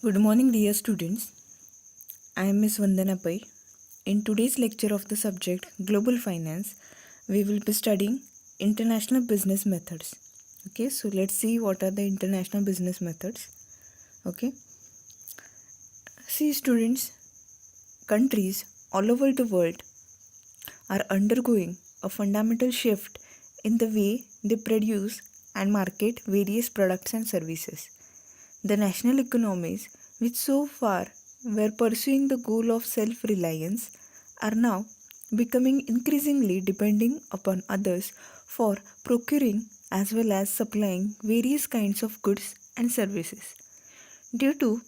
Good morning, dear students. I am Miss Vandana Pai. In today's lecture of the subject Global Finance, we will be studying international business methods. Okay, so let's see what are the international business methods. Okay, see, students, countries all over the world are undergoing a fundamental shift in the way they produce and market various products and services. The national economies, which so far were pursuing the goal of self reliance, are now becoming increasingly depending upon others for procuring as well as supplying various kinds of goods and services. Due to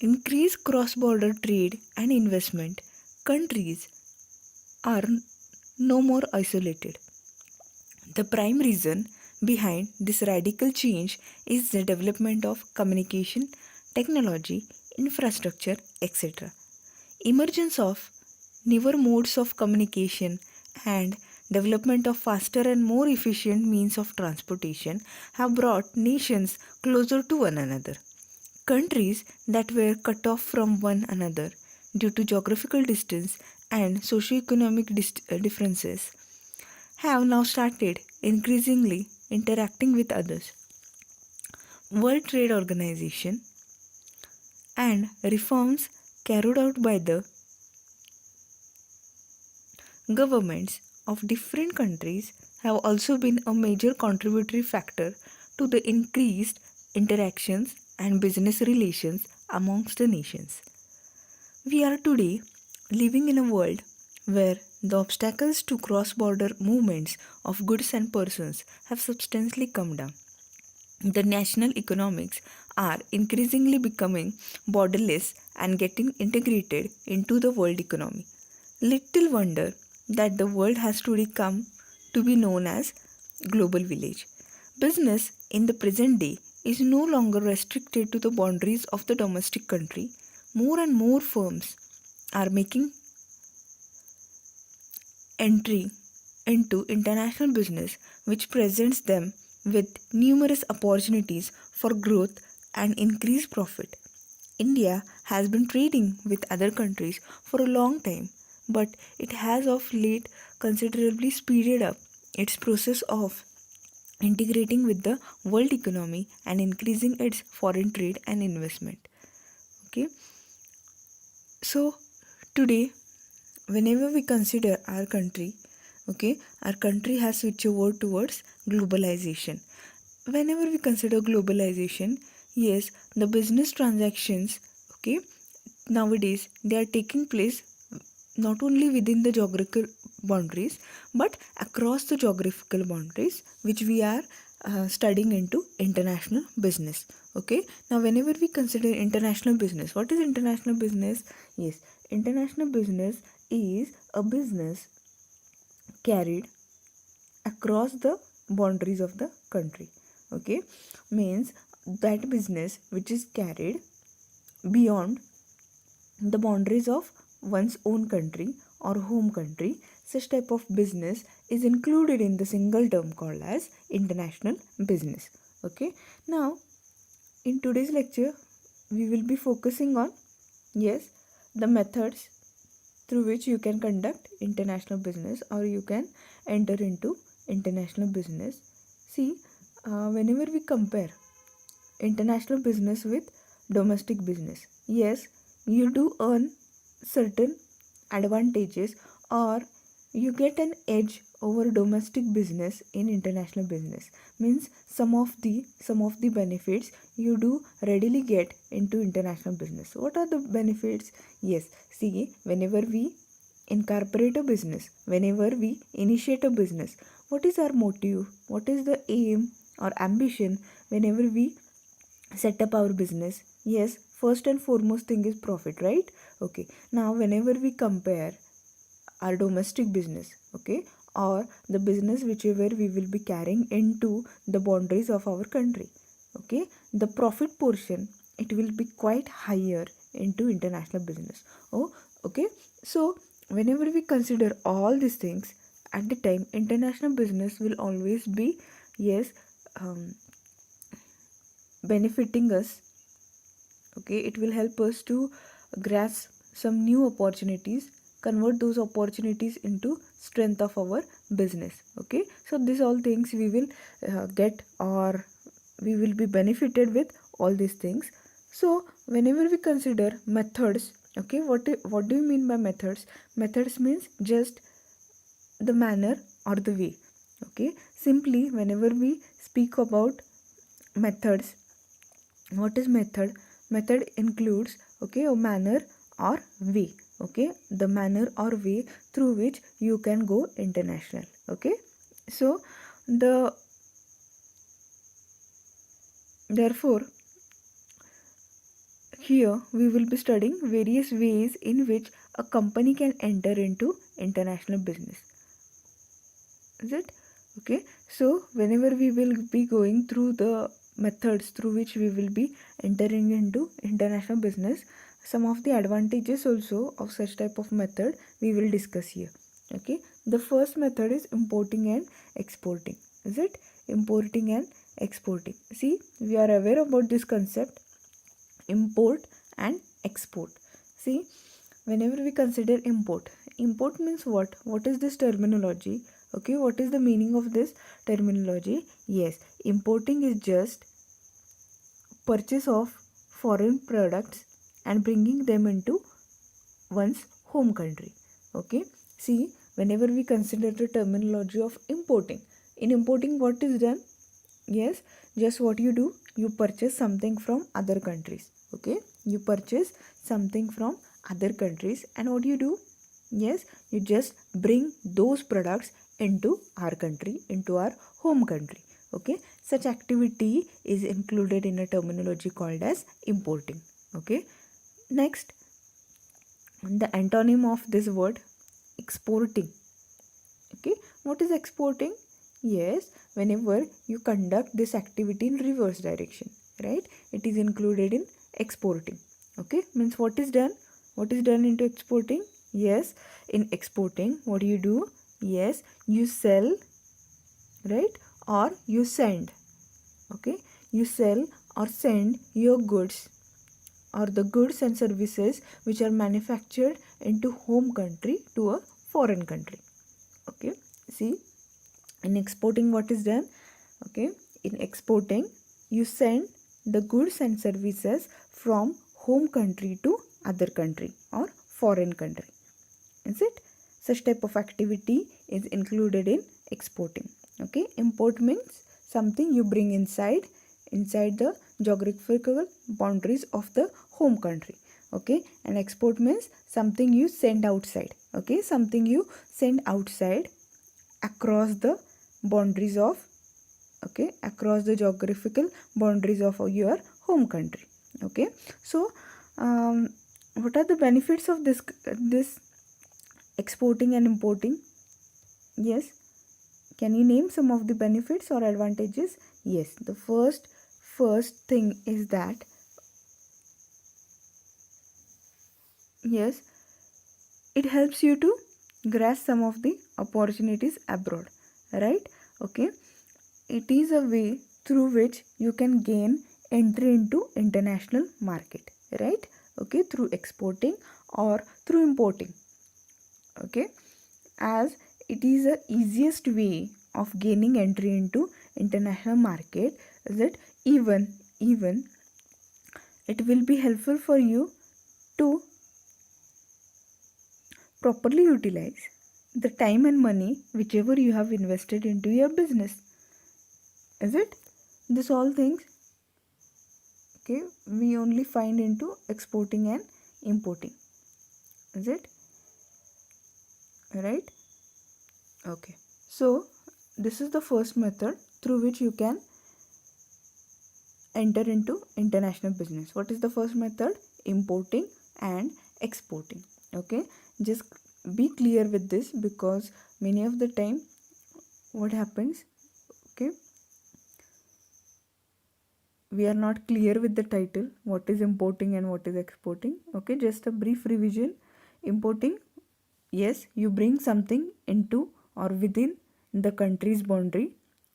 increased cross border trade and investment, countries are no more isolated. The prime reason behind this radical change is the development of communication, technology, infrastructure, etc. Emergence of newer modes of communication and development of faster and more efficient means of transportation have brought nations closer to one another. Countries that were cut off from one another due to geographical distance and socio-economic differences have now started increasingly interacting with others. World Trade Organization and reforms carried out by the governments of different countries have also been a major contributory factor to the increased interactions and business relations amongst the nations. We are today living in a world where the obstacles to cross border movements of goods and persons have substantially come down. The national economics are increasingly becoming borderless and getting integrated into the world economy. Little wonder that the world has today come to be known as global village. Business in the present day is no longer restricted to the boundaries of the domestic country. More and more firms are making entry into international business, which presents them with numerous opportunities for growth and increased profit. India has been trading with other countries for a long time, but it has of late considerably speeded up its process of integrating with the world economy and increasing its foreign trade and investment. Okay, so today whenever we consider our country has switched over towards globalization. Whenever we consider globalization, yes, the business transactions, okay, nowadays they are taking place not only within the geographical boundaries but across the geographical boundaries, which we are studying into international business. Okay, now whenever we consider international business, what is international business? Yes, international business is a business carried across the boundaries of the country. Okay, means that business which is carried beyond the boundaries of one's own country or home country. Such type of business is included in the single term called as international business. Okay, now in today's lecture we will be focusing on, yes, the methods through which you can conduct international business or you can enter into international business. See, whenever we compare international business with domestic business, yes, you do earn certain advantages or you get an edge over domestic business in international business. Means some of the benefits you do readily get into international business. What are the benefits? Yes, see, whenever we incorporate a business, whenever we initiate a business, what is our motive, what is the aim or ambition whenever we set up our business? Yes, first and foremost thing is profit, right? Okay, now whenever we compare our domestic business, okay, or the business whichever we will be carrying into the boundaries of our country, okay, the profit portion, it will be quite higher into international business. Oh, okay, so whenever we consider all these things, at the time international business will always be, yes, benefiting us Okay, it will help us to grasp some new opportunities, convert those opportunities into strength of our business. Okay, so these all things we will get, or we will be benefited with all these things. So whenever we consider methods, okay, what do you mean by methods? Methods means just the manner or the way. Okay, simply whenever we speak about methods, what is method? Method includes, okay, a manner or way. Okay, the manner or way through which you can go international. Okay, so the therefore here we will be studying various ways in which a company can enter into international business. Is it? Okay, so whenever we will be going through the methods through which we will be entering into international business, some of the advantages also of such type of method we will discuss here. Okay, the first method is importing and exporting. Is it? Importing and exporting. See, we are aware about this concept, import and export. See, whenever we consider import means what is this terminology? Okay, what is the meaning of this terminology? Yes, importing is just purchase of foreign products and bringing them into one's home country. Okay, see, whenever we consider the terminology of importing, in importing what is done? Yes, just what you do, you purchase something from other countries. Okay, you purchase something from other countries, and what you do? Yes, you just bring those products into our country, into our home country. Okay, such activity is included in a terminology called as importing. Okay, next, the antonym of this word, exporting. Okay, what is exporting? Yes, whenever you conduct this activity in reverse direction, right, it is included in exporting. Okay, means what is done? What is done into exporting? Yes, in exporting what do you do? Yes, you sell, right, or you send. Okay, you sell or send your goods or the goods and services which are manufactured into home country to a foreign country. Okay, see, in exporting what is done? Okay, in exporting you send the goods and services from home country to other country or foreign country. Is it? Such type of activity is included in exporting. Okay, import means something you bring inside the geographical boundaries of the home country. Okay, and export means something you send outside. Okay, something you send outside across the boundaries of, okay, across the geographical boundaries of your home country. Okay, so what are the benefits of this exporting and importing? Yes, can you name some of the benefits or advantages? Yes, the first thing is that, yes, it helps you to grasp some of the opportunities abroad, right? Okay, it is a way through which you can gain entry into international market, right? Okay, through exporting or through importing. Okay, as it is the easiest way of gaining entry into international market, is it? Even it will be helpful for you to properly utilize the time and money whichever you have invested into your business. Is it? This all things, okay, we only find into exporting and importing. Is it? Right? Okay, so this is the first method through which you can enter into international business. What is the first method? Importing and exporting. Okay, just be clear with this, because many of the time what happens, okay, we are not clear with the title, what is importing and what is exporting. Okay, just a brief revision. Importing, yes, you bring something into or within the country's boundary.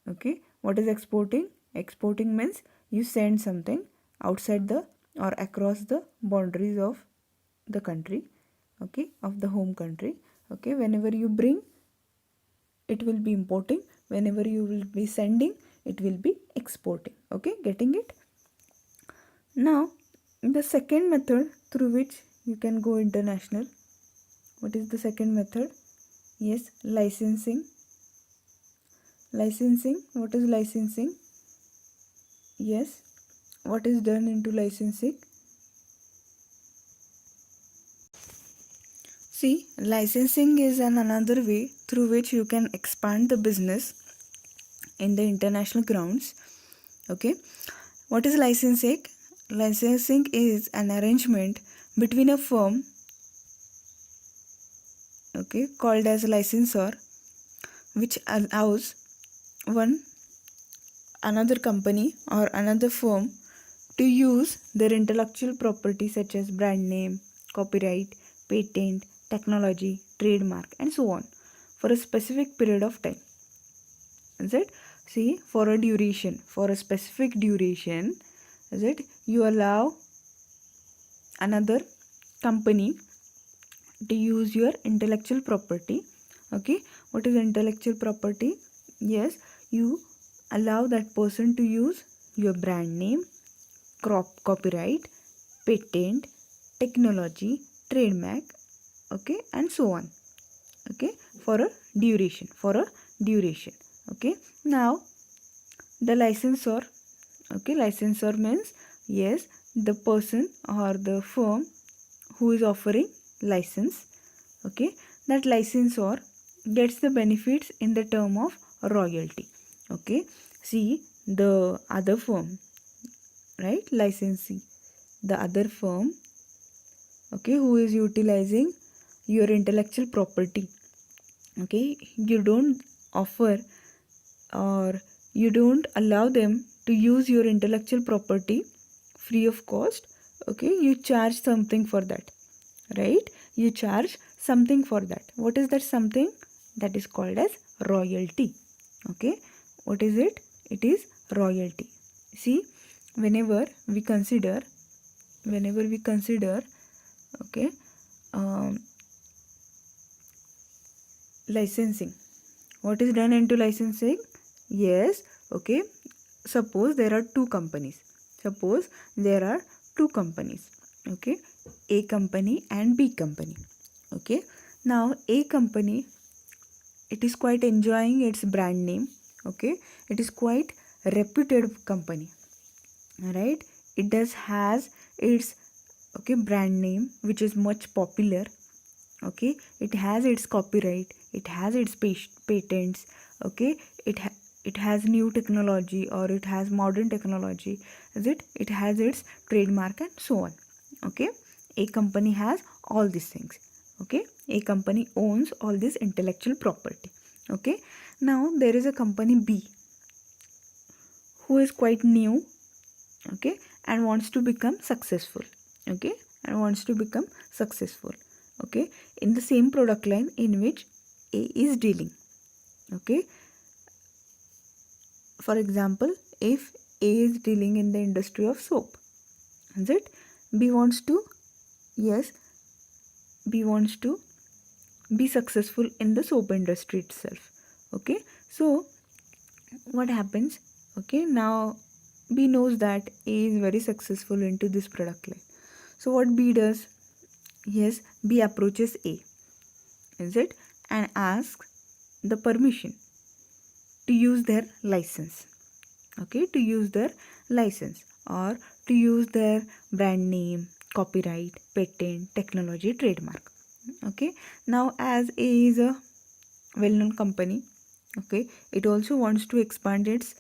Okay, what is exporting? Exporting means you send something outside the or across the boundaries of the country, okay, of the home country. Okay, whenever you bring, it will be importing. Whenever you will be sending, it will be exporting. Okay, getting it? Now, the second method through which you can go international. What is the second method? Yes, licensing. Licensing. What is licensing? Yes, what is done into licensing? See, licensing is another way through which you can expand the business in the international grounds. Okay, what is licensing? Licensing is an arrangement between a firm, okay, called as licensor, which allows one another company or another firm to use their intellectual property such as brand name, copyright, patent, technology, trademark, and so on for a specific period of time. Is it? See, for a duration, for a specific duration, is it? You allow another company to use your intellectual property. Okay, what is intellectual property? Yes, you allow that person to use your brand name, copyright, patent, technology, trademark, okay, and so on. Okay, for a duration, okay. Now the licensor, okay, licensor means, yes, the person or the firm who is offering license, okay, that licensor gets the benefits in the term of royalty. Okay, see, the other firm, right, licensee, the other firm, okay, who is utilizing your intellectual property, okay, you don't offer or you don't allow them to use your intellectual property free of cost. Okay, you charge something for that, right? You charge something for that. What is that something? That is called as royalty. Okay, what is it? It is royalty. See, whenever we consider, okay, um, licensing, what is done into licensing? Yes, okay, suppose there are two companies, okay, A company and B company. Okay, now A company, it is quite enjoying its brand name. Okay, it is quite reputed company, right? It does has its, okay, brand name which is much popular. Okay, it has its copyright, it has its patents. Okay, it has new technology or it has modern technology. Is it? It has its trademark and so on. Okay, A company has all these things. Okay, A company owns all this intellectual property. Okay, now there is a company B who is quite new, okay, and wants to become successful. Okay, and wants to become successful, okay, in the same product line in which A is dealing. Okay, for example, if A is dealing in the industry of soap, is it? B wants to, yes, B wants to be successful in the soap industry itself. Okay, so what happens? Okay, now B knows that A is very successful into this product line. So what B does? Yes, B approaches A, is it, and asks the permission to use their license. Okay, to use their license or to use their brand name, copyright, patent, technology, trademark. Okay, now as A is a well-known company, okay, it also wants to expand its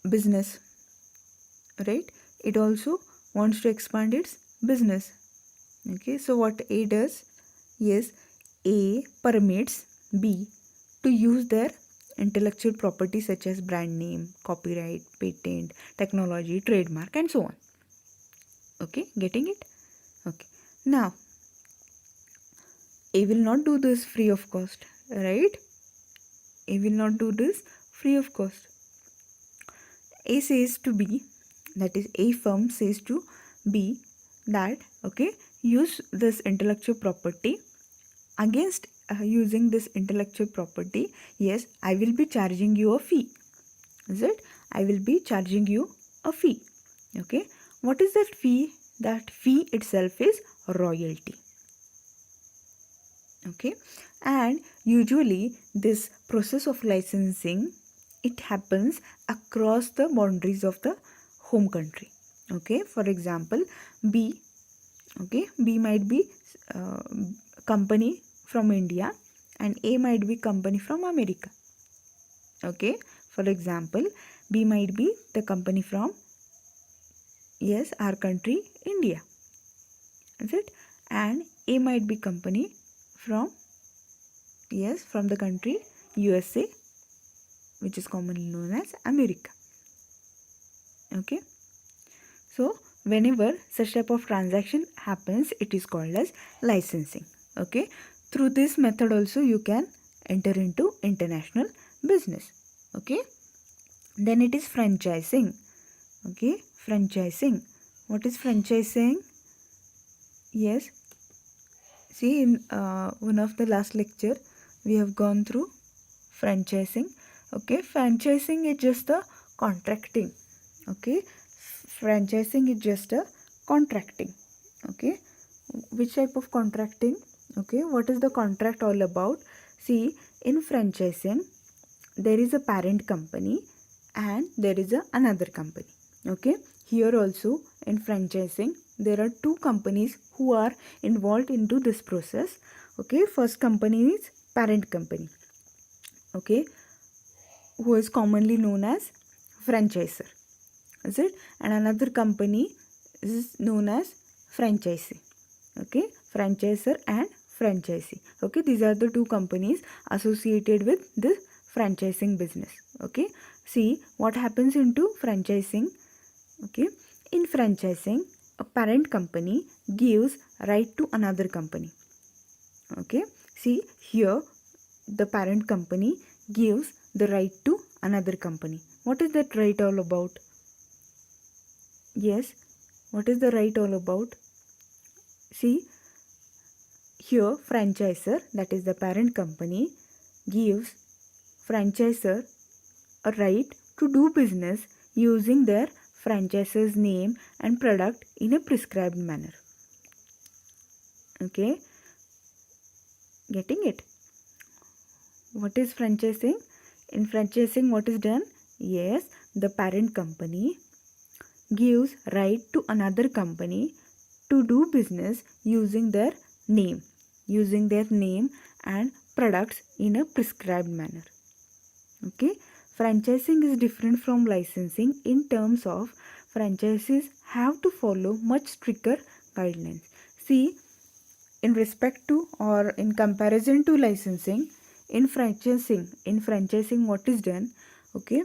business, right? It also wants to expand its business. Okay, so what A does? Yes, A permits B to use their intellectual property such as brand name, copyright, patent, technology, trademark, and so on. Okay, getting it? Okay, now A will not do this free of cost, right? A will not do this free of cost. A says to B, that is A firm says to B that okay, use this intellectual property. Against using this intellectual property, yes, I will be charging you a fee. Is it? I will be charging you a fee. Okay. What is that fee? That fee itself is royalty. Okay. And usually this process of licensing, it happens across the boundaries of the home country. Okay. For example, B. Okay. B might be company from India and A might be company from America. Okay. For example, B might be the company from, yes, our country, India. Is it? And A might be company from, yes, from the country USA, which is commonly known as America. Okay. So, whenever such type of transaction happens, it is called as licensing. Okay. Through this method also you can enter into international business. Okay. Then it is franchising. Okay. Franchising. What is franchising? Yes. See, in one of the last lecture, we have gone through franchising. Okay. Franchising is just a contracting. Okay. Franchising is just a contracting. Okay. Which type of contracting? Okay. What is the contract all about? See, in franchising, there is a parent company and there is another company. Okay. Here also in franchising, there are two companies who are involved into this process. Okay. First company is parent company. Okay. Who is commonly known as franchisor. Is it? And another company is known as franchisee. Okay. Franchisor and franchisee. Okay. These are the two companies associated with this franchising business. Okay. See what happens into franchising. Okay. In franchising, a parent company gives right to another company. Okay. See here, the parent company gives the right to another company. What is that right all about? Yes. What is the right all about? See, here franchisor, that is the parent company, gives franchisor a right to do business using their franchisor's name and product in a prescribed manner. Okay. Getting it? What is franchising? In franchising, what is done? Yes, the parent company gives right to another company to do business using their name and products in a prescribed manner. Okay. Franchising is different from licensing in terms of franchisees have to follow much stricter guidelines. See, in respect to or in comparison to licensing, in franchising what is done? Okay,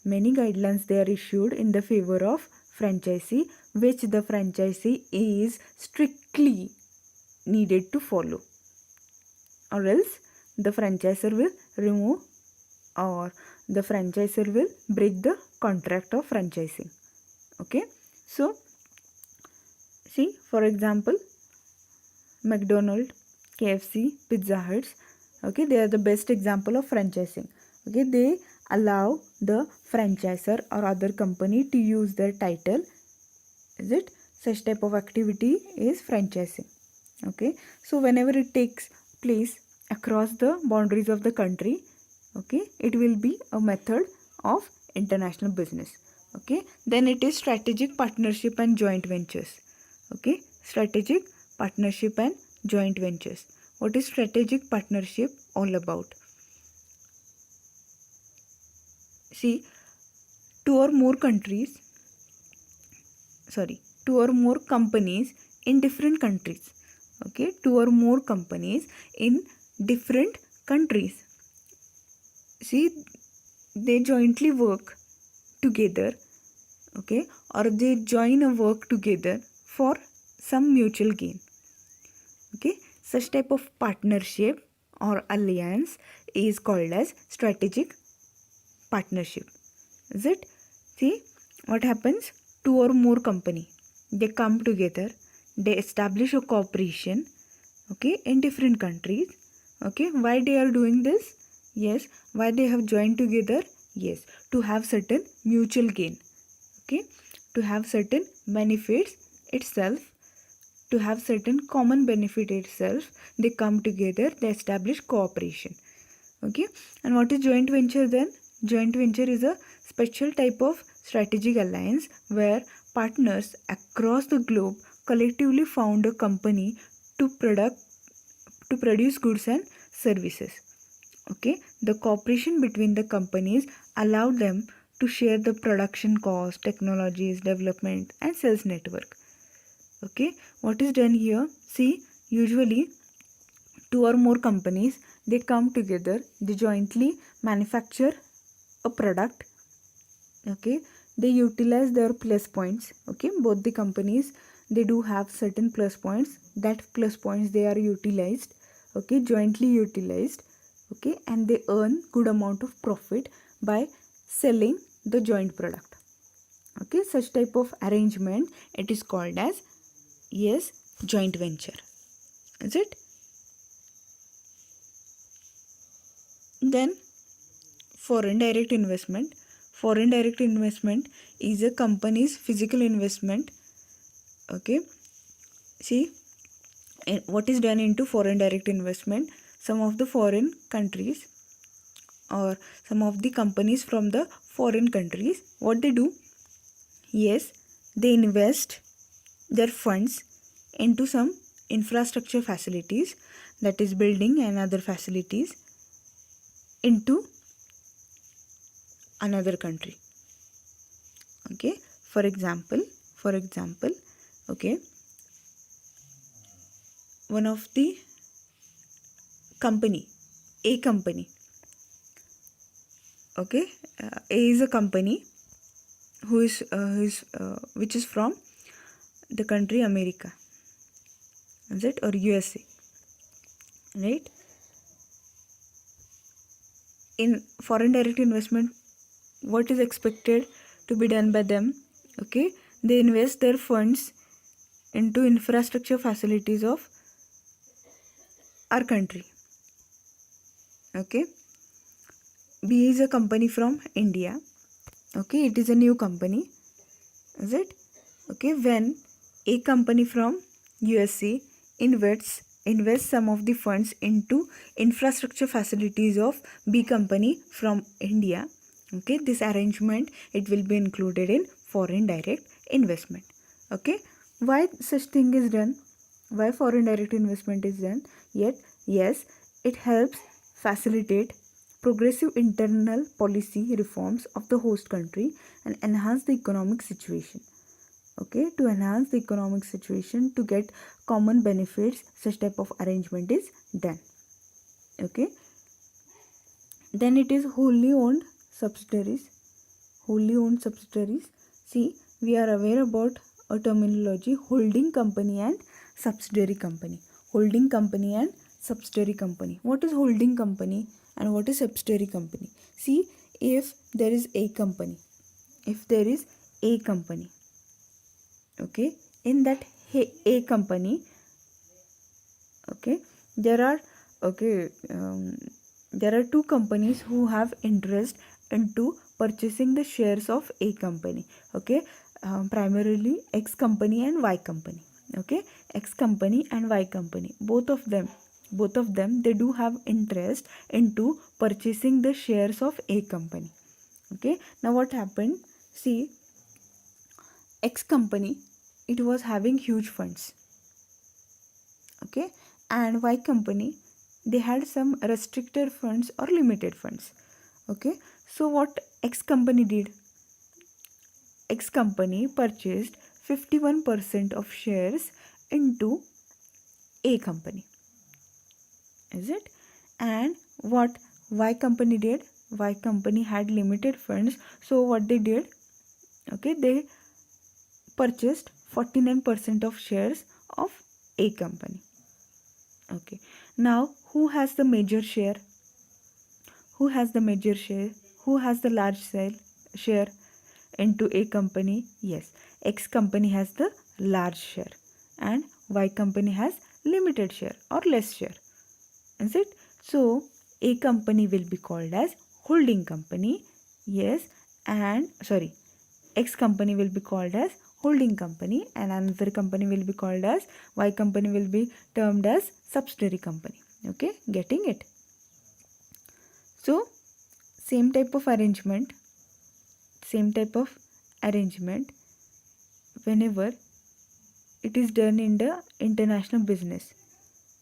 many guidelines they are issued in the favor of franchisee, which the franchisee is strictly needed to follow, or else the franchisor will remove or the franchisor will break the contract of franchising. Okay. So, see, for example, McDonald's, KFC, Pizza Huts, okay, they are the best example of franchising. Okay, they allow the franchisor or other company to use their title. Is it? Such type of activity is franchising. Okay, so whenever it takes place across the boundaries of the country, okay, it will be a method of international business. Okay, then it is strategic partnership and joint ventures. Okay, strategic partnership and joint ventures. What is strategic partnership all about? See, two or more companies in different countries. Okay, two or more companies in different countries. See, they jointly work together, okay, or they join a work together for some mutual gain. Okay, such type of partnership or alliance is called as strategic partnership. Is it? See what happens? two or more company, they come together, they establish a cooperation, okay, in different countries. Okay, why they are doing this? Yes, why they have joined together? Yes, to have certain mutual gain, okay, to have certain benefits itself, to have certain common benefit itself, they come together, they establish cooperation. Okay, and what is joint venture then? Joint venture is a special type of strategic alliance where partners across the globe collectively found a company to produce goods and services. Okay, the cooperation between the companies allow them to share the production cost, technologies, development, and sales network. Okay, what is done here? See, usually two or more companies, they come together, they jointly manufacture a product. Okay, they utilize their plus points. Okay, both the companies, they do have certain plus points. That plus points, they are utilized, okay, jointly utilized. Okay, and they earn good amount of profit by selling the joint product. Okay, such type of arrangement, it is called as, yes, joint venture. Is it? Then foreign direct investment. Foreign direct investment is a company's physical investment. Okay, see, what is done into foreign direct investment? Some of the foreign countries or some of the companies from the foreign countries, what they do? Yes, they invest their funds into some infrastructure facilities, that is building and other facilities, into another country. Okay, for example, okay, one of the company, a company, okay, a is a company which is from the country America, is it, or USA, right? In foreign direct investment, what is expected to be done by them? Okay, they invest their funds into infrastructure facilities of our country. Okay, B is a company from India. Okay, it is a new company, is it? Okay, when a company from USA invests some of the funds into infrastructure facilities of B company from India, okay, this arrangement, it will be included in foreign direct investment. Okay, why such thing is done? Why foreign direct investment is done? Yet, yes, it helps facilitate progressive internal policy reforms of the host country and enhance the economic situation. Okay, to enhance the economic situation, to get common benefits, such type of arrangement is done. Okay, then it is wholly owned subsidiaries. Wholly owned subsidiaries, see, we are aware about a terminology, holding company and subsidiary company. Holding company and subsidiary company. What is holding company and what is subsidiary company? See, if there is a company, okay, in that a company, okay, there are, okay, there are two companies who have interest into purchasing the shares of a company. Okay, primarily X company and Y company. Okay, X company and Y company, both of them, they do have interest into purchasing the shares of a company. Okay, now what happened? See, X company, it was having huge funds. Okay, and Y company, they had some restricted funds or limited funds. Okay, so what X company did? X company purchased 51% of shares into A company, is it? And what Y company did? Y company had limited funds, so what they did? Okay, they purchased 49% of shares of A company. Okay, now who has the major share? Who has the major share? Who has the large share? into A company? Yes. X company has the large share and Y company has limited share or less share. Is it? So A company will be called as holding company. Yes. And sorry, X company will be called as holding company and another company will be called as Y company will be termed as subsidiary company. Okay, getting it? So same type of arrangement whenever it is done in the international business,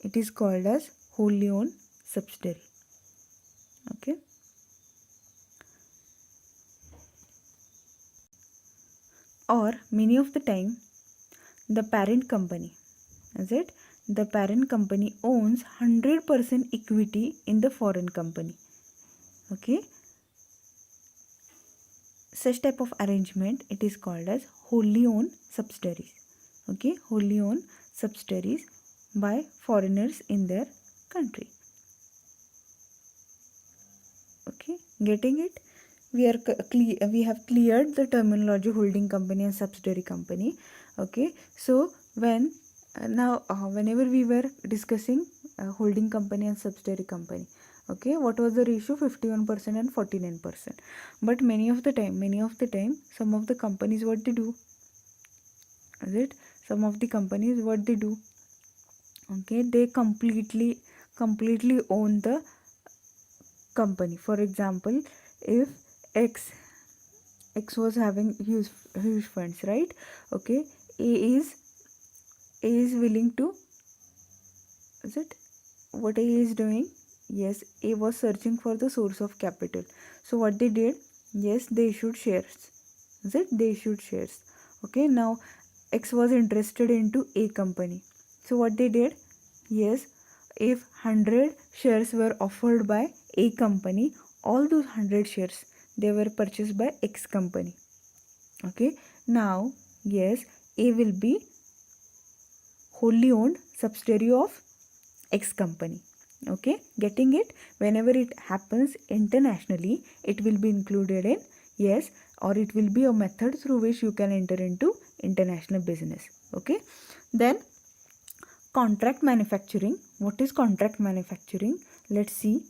it is called as wholly owned subsidiary. Okay. Or many of the time the parent company, is it? The parent company owns 100% equity in the foreign company. Okay. Such type of arrangement, it is called as wholly owned subsidiaries. Okay, wholly owned subsidiaries by foreigners in their country. Okay, getting it? We have cleared the terminology holding company and subsidiary company. Okay, so whenever we were discussing holding company and subsidiary company, okay, what was the ratio? 51% and 49%. But many of the time some of the companies, what they do, is it? Some of the companies, what they do, okay, they completely own the company. For example, if X was having huge funds, right? Okay, A is willing to, is it? What A is doing? Yes, A was searching for the source of capital. So what they did? Yes, they issued shares. Is it? They issued shares. Okay, now X was interested into A company. So what they did? Yes, if 100 shares were offered by A company, all those 100 shares, they were purchased by X company. Okay, now yes, A will be wholly owned subsidiary of X company. Okay, getting it? Whenever it happens internationally, it will be included in, yes, or it will be a method through which you can enter into international business. Okay, then contract manufacturing. What is contract manufacturing? Let's see.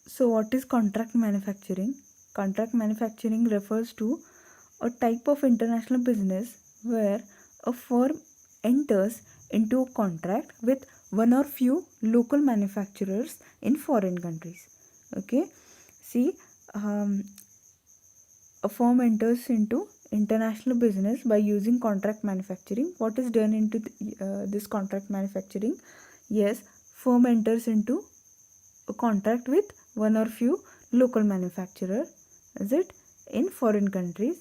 So what is contract manufacturing? Contract manufacturing refers to a type of international business where a firm enters into a contract with one or few local manufacturers in foreign countries. Okay, see, a firm enters into international business by using contract manufacturing. What is done into this contract manufacturing? Yes, firm enters into a contract with one or few local manufacturer, is it, in foreign countries.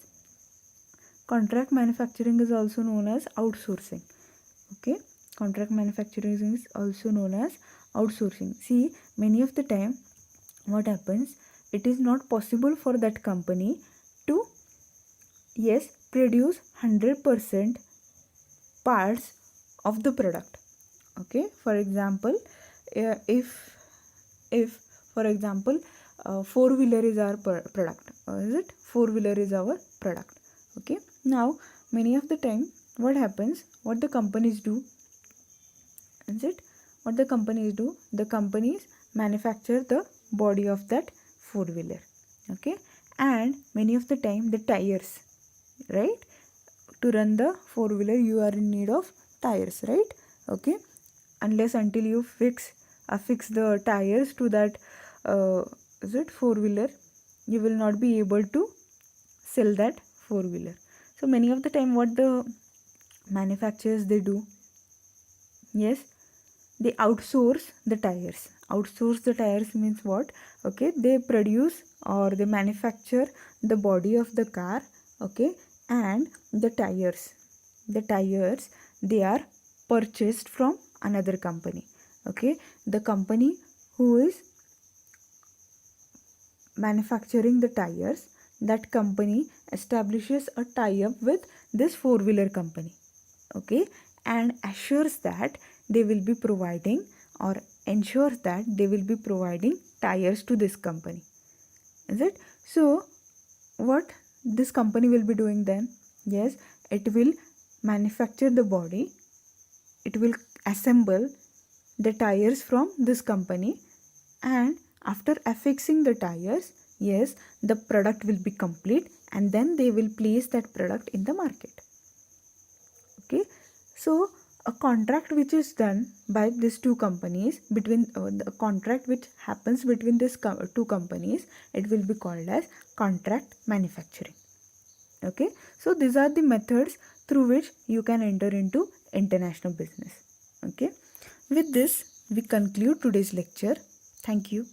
Contract manufacturing is also known as outsourcing. Okay, contract manufacturing is also known as outsourcing. See, many of the time what happens, it is not possible for that company to, yes, produce 100% parts of the product. Okay, for example, if for example four-wheeler is our product, is it? Four-wheeler is our product. Okay, now many of the time what happens, what the companies do, is it? What the companies do, the companies manufacture the body of that four-wheeler. Okay, and many of the time the tires, right? To run the four-wheeler you are in need of tires, right? Okay, unless until you fix the tires to that is it four-wheeler, you will not be able to sell that four-wheeler. So many of the time what the manufacturers they do, yes, they outsource the tires. Outsource the tires means what? Okay, they produce or they manufacture the body of the car. Okay, and the tires they are purchased from another company. Okay, the company who is manufacturing the tires, that company establishes a tie-up with this four-wheeler company. okay, and assures that they will be providing or ensures that they will be providing tires to this company. Is it? So what this company will be doing then? Yes, it will manufacture the body, it will assemble the tires from this company, and after affixing the tires, yes, the product will be complete, and then they will place that product in the market. Okay, so a contract which is done by these two companies, between the contract which happens between these two companies, it will be called as contract manufacturing. Okay, so these are the methods through which you can enter into international business. Okay, with this we conclude today's lecture. Thank you.